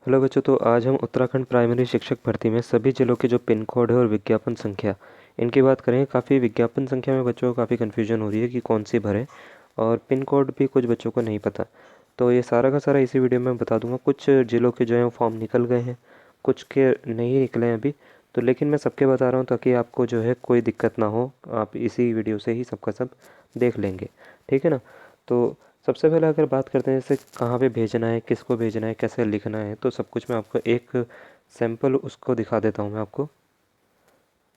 Hello बच्चों, तो आज हम उत्तराखंड प्राइमरी शिक्षक भर्ती में सभी जिलों के जो पिन कोड है और विज्ञापन संख्या इनकी बात करेंगे। काफ़ी विज्ञापन संख्या में बच्चों को काफ़ी कन्फ्यूजन हो रही है कि कौन सी भरें, और पिन कोड भी कुछ बच्चों को नहीं पता। तो ये सारा का सारा इसी वीडियो में मैं बता दूंगा। कुछ जिलों के जो है फॉर्म निकल गए हैं, कुछ के नहीं निकले हैं अभी। तो लेकिन मैं सबके बता रहा हूँ ताकि आपको जो है कोई दिक्कत ना हो, आप इसी वीडियो से ही सबका सब देख लेंगे। ठीक है ना। तो सबसे पहले अगर बात करते हैं जैसे कहाँ पे भेजना है, किसको भेजना है, कैसे लिखना है, तो सब कुछ मैं आपको एक सैंपल उसको दिखा देता हूँ मैं आपको।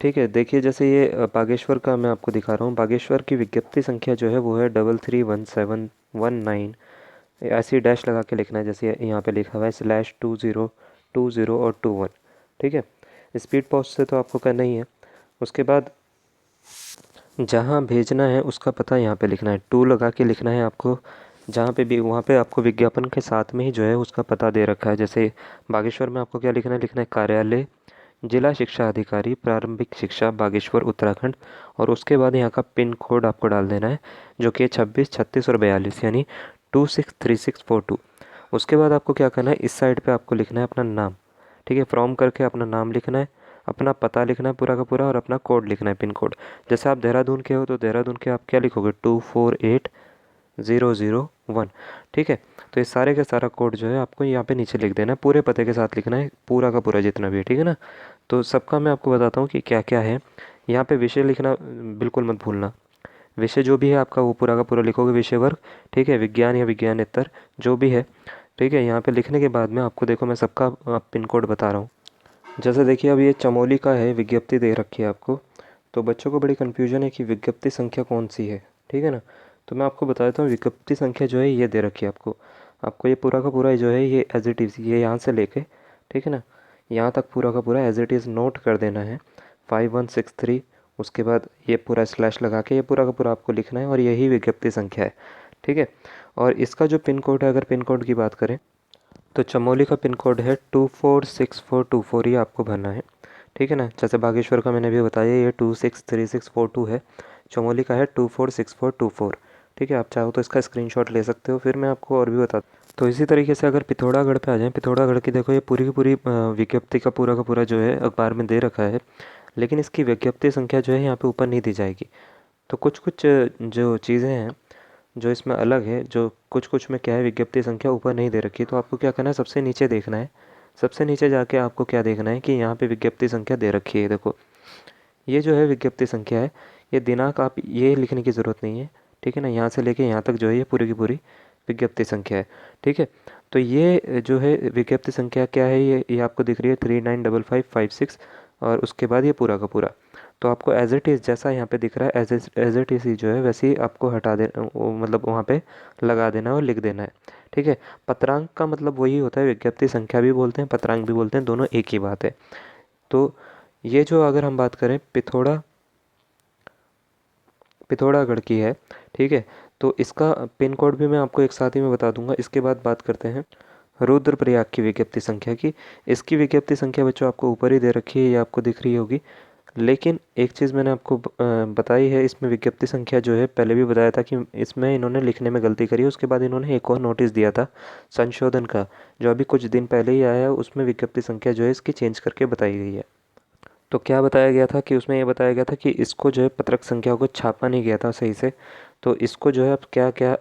ठीक है, देखिए जैसे ये बागेश्वर का मैं आपको दिखा रहा हूँ। बागेश्वर की विज्ञप्ति संख्या जो है वो है 331719। ऐसी डैश लगा के लिखना है, जैसे यहाँ पे लिखा हुआ है /2020 और 21। ठीक है, स्पीड पोस्ट से तो आपको करना ही है। उसके बाद जहाँ भेजना है उसका पता यहाँ पे लिखना है, टू लगा के लिखना है आपको। जहाँ पे भी वहाँ पे आपको विज्ञापन के साथ में ही जो है उसका पता दे रखा है। जैसे बागेश्वर में आपको क्या लिखना है, कार्यालय जिला शिक्षा अधिकारी प्रारंभिक शिक्षा बागेश्वर उत्तराखंड। और उसके बाद यहाँ का पिन कोड आपको डाल देना है, जो कि 26 36 और 42, यानी 263642। उसके बाद आपको क्या करना है, इस साइड पे आपको लिखना है अपना नाम। ठीक है, फ्रॉम करके अपना नाम लिखना है, अपना पता लिखना है पूरा का पूरा, और अपना कोड लिखना है, पिन कोड। जैसे आप देहरादून के हो तो देहरादून के आप क्या लिखोगे, 248001। ठीक है, तो ये सारे का सारा कोड जो है आपको यहाँ पे नीचे लिख देना है, पूरे पते के साथ लिखना है, पूरा का पूरा जितना भी है। ठीक है ना। तो सबका मैं आपको बताता हूँ कि क्या क्या है। यहाँ पे विषय लिखना बिल्कुल मत भूलना। विषय जो भी है आपका वो पूरा का पूरा लिखोगे, विषय वर्ग। ठीक है, विज्ञान या विज्ञानेतर जो भी है। ठीक है, यहाँ पे लिखने के बाद में आपको देखो मैं सबका पिन कोड बता रहा हूँ। जैसे देखिए अब ये चमोली का है, विज्ञप्ति दे रखी है आपको। तो बच्चों को बड़ी कन्फ्यूजन है कि विज्ञप्ति संख्या कौन सी है। ठीक है ना। तो मैं आपको बता देता हूँ, विज्ञप्ति संख्या जो है ये दे रखी है आपको। आपको ये पूरा का पूरा जो है ये एज इट इज़, ये यहाँ से लेके, ठीक है ना, यहाँ तक पूरा का पूरा एज इट इज़ नोट कर देना है, 5163। उसके बाद ये पूरा स्लैश लगा के ये पूरा का पूरा आपको लिखना है, और यही विज्ञप्ति संख्या है। ठीक है। और इसका जो पिन कोड है, अगर पिन कोड की बात करें तो चमोली का पिन कोड है 246424, ये आपको भरना है। ठीक है ना। जैसे बागेश्वर का मैंने भी बताया ये 263642 है, चमोली का है 246424। ठीक है, आप चाहो तो इसका स्क्रीनशॉट ले सकते हो, फिर मैं आपको और भी बता। तो इसी तरीके से अगर पिथौरागढ़ पे आ जाएं, पिथौरागढ़ की देखो ये पूरी की पूरी विज्ञप्ति का पूरा जो है अखबार में दे रखा है, लेकिन इसकी विज्ञप्ति संख्या जो है यहाँ पे ऊपर नहीं दी जाएगी। तो कुछ कुछ जो चीज़ें हैं जो इसमें अलग है, जो कुछ कुछ में क्या है विज्ञप्ति संख्या ऊपर नहीं दे रखी, तो आपको क्या करना है, सबसे नीचे देखना है। सबसे नीचे जाके आपको क्या देखना है कि यहाँ पे विज्ञप्ति संख्या दे रखी है, देखो ये जो है विज्ञप्ति संख्या है। ये दिनांक आप ये लिखने की ज़रूरत नहीं है। ठीक है ना, यहाँ से लेके यहाँ तक जो है ये पूरी की पूरी विज्ञप्ति संख्या है। ठीक है। तो ये जो है विज्ञप्ति संख्या क्या है, ये आपको दिख रही है 395556, और उसके बाद ये पूरा का पूरा। तो आपको एज इट इज़ जैसा यहाँ पे दिख रहा है एज इट इज़ ही जो है वैसे ही आपको हटा दे, मतलब वहाँ पे लगा देना है और लिख देना है। ठीक है। पत्रांक का मतलब वही होता है, विज्ञप्ति संख्या भी बोलते हैं, पत्रांक भी बोलते हैं, दोनों एक ही बात है। तो ये जो अगर हम बात करें पिथौरागढ़ की है। ठीक है। तो इसका पिन कोड भी मैं आपको एक साथ ही में बता दूंगा। इसके बाद बात करते हैं रुद्रप्रयाग की विज्ञप्ति संख्या की। इसकी विज्ञप्ति संख्या बच्चों आपको ऊपर ही दे रखी है, ये आपको दिख रही होगी। लेकिन एक चीज़ मैंने आपको बताई है, इसमें विज्ञप्ति संख्या जो है पहले भी बताया था कि इसमें इन्होंने लिखने में गलती करी है। उसके बाद इन्होंने एक और नोटिस दिया था संशोधन का, जो अभी कुछ दिन पहले ही आया है, उसमें विज्ञप्ति संख्या जो है इसकी चेंज करके बताई गई है। तो क्या बताया गया था कि उसमें ये बताया गया था कि इसको जो है पत्रक संख्या को छापा नहीं गया था सही से। तो इसको जो है अब क्या क्या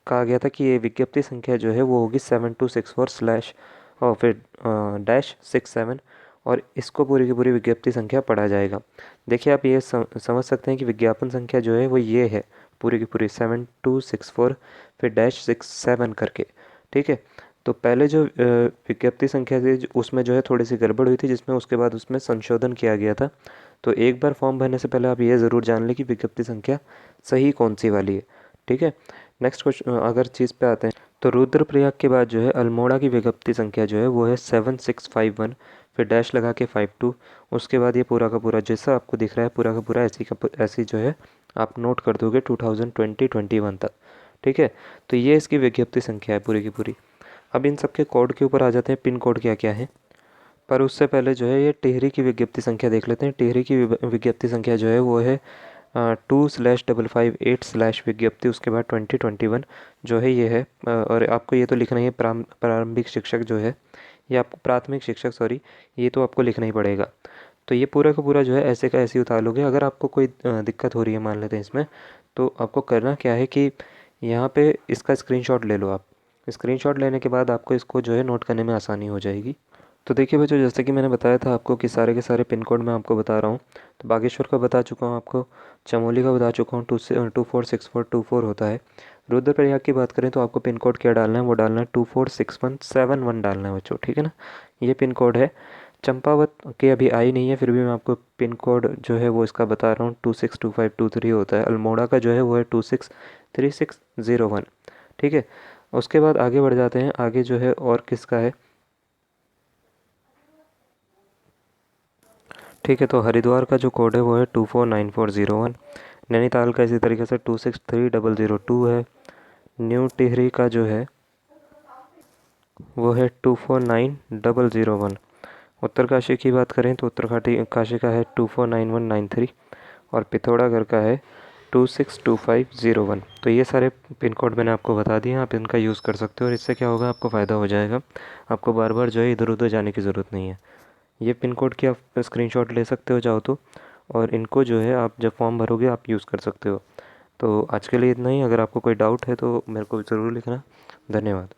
कहा गया था कि ये विज्ञप्ति संख्या जो है वो होगी 7264 स्लैश और फिर -67, और इसको पूरी की पूरी विज्ञप्ति संख्या पढ़ा जाएगा। देखिए आप ये समझ सकते हैं कि विज्ञापन संख्या जो है वो ये है, पूरी की पूरी 7264 फिर -67 करके। ठीक है। तो पहले जो विज्ञप्ति संख्या थी उसमें जो है थोड़ी सी गड़बड़ हुई थी, जिसमें उसके बाद उसमें संशोधन किया गया था। तो एक बार फॉर्म भरने से पहले आप ये ज़रूर जान लें कि विज्ञप्ति संख्या सही कौन सी वाली है। ठीक है। नेक्स्ट क्वेश्चन अगर चीज़ पे आते हैं, तो रुद्रप्रयाग के बाद जो है अल्मोड़ा की विज्ञप्ति संख्या जो है वो है 7651 फिर डैश लगा के 52। उसके बाद ये पूरा का पूरा जैसा आपको दिख रहा है पूरा का पूरा ऐसी जो है आप नोट कर दोगे 2020-21 तक। ठीक है। तो ये इसकी विज्ञप्ति संख्या है पूरी की पूरी। अब इन सबके कोड के ऊपर आ जाते हैं, पिन कोड क्या क्या है। पर उससे पहले जो है ये टिहरी की विज्ञप्ति संख्या देख लेते हैं। टिहरी की विज्ञप्ति संख्या जो है वो है 2/558/विज्ञप्ति, उसके बाद 2021 जो है ये है। और आपको ये तो लिखना ही है, प्रारंभिक शिक्षक जो है, ये आपको प्राथमिक शिक्षक, सॉरी, ये तो आपको लिखना ही पड़ेगा। तो ये पूरा का पूरा जो है ऐसे का ऐसे ही उतार लोगे। अगर आपको कोई दिक्कत हो रही है मान लेते हैं इसमें, तो आपको करना क्या है कि यहाँ पे इसका स्क्रीनशॉट ले लो आप। स्क्रीनशॉट लेने के बाद आपको इसको जो है नोट करने में आसानी हो जाएगी। तो देखिए बच्चों, जैसे कि मैंने बताया था आपको कि सारे के सारे पिन कोड मैं आपको बता रहा हूँ। तो बागेश्वर का बता चुका हूँ आपको, चमोली का बता चुका हूँ, 246424 होता है। रुद्रप्रयाग की बात करें तो आपको पिन कोड क्या डालना है, वो डालना है 246171 डालना है बच्चों, ठीक है ना। ये पिन कोड है। चंपावत के अभी आई नहीं है, फिर भी मैं आपको पिन कोड जो है वो इसका बता रहा हूँ, 262523 होता है। अल्मोड़ा का जो है वो है 263601, ठीक है। उसके बाद आगे बढ़ जाते हैं, आगे जो है और किसका है, ठीक है। तो हरिद्वार का जो कोड है वो है 249401। नैनीताल का इसी तरीके से 263002 है। न्यू टिहरी का जो है वो है 249001। उत्तरकाशी की बात करें तो उत्तरकाशी काशी का है 249193। और पिथौरागढ़ का है 262501। तो ये सारे पिन कोड मैंने आपको बता दिए, आप इनका यूज़ कर सकते हो और इससे क्या होगा, आपको फ़ायदा हो जाएगा। आपको बार बार जो है इधर उधर जाने की ज़रूरत नहीं है। ये पिन कोड की आप स्क्रीनशॉट ले सकते हो चाहो तो, और इनको जो है आप जब फॉर्म भरोगे आप यूज़ कर सकते हो। तो आज के लिए इतना ही। अगर आपको कोई डाउट है तो मेरे को ज़रूर लिखना। धन्यवाद।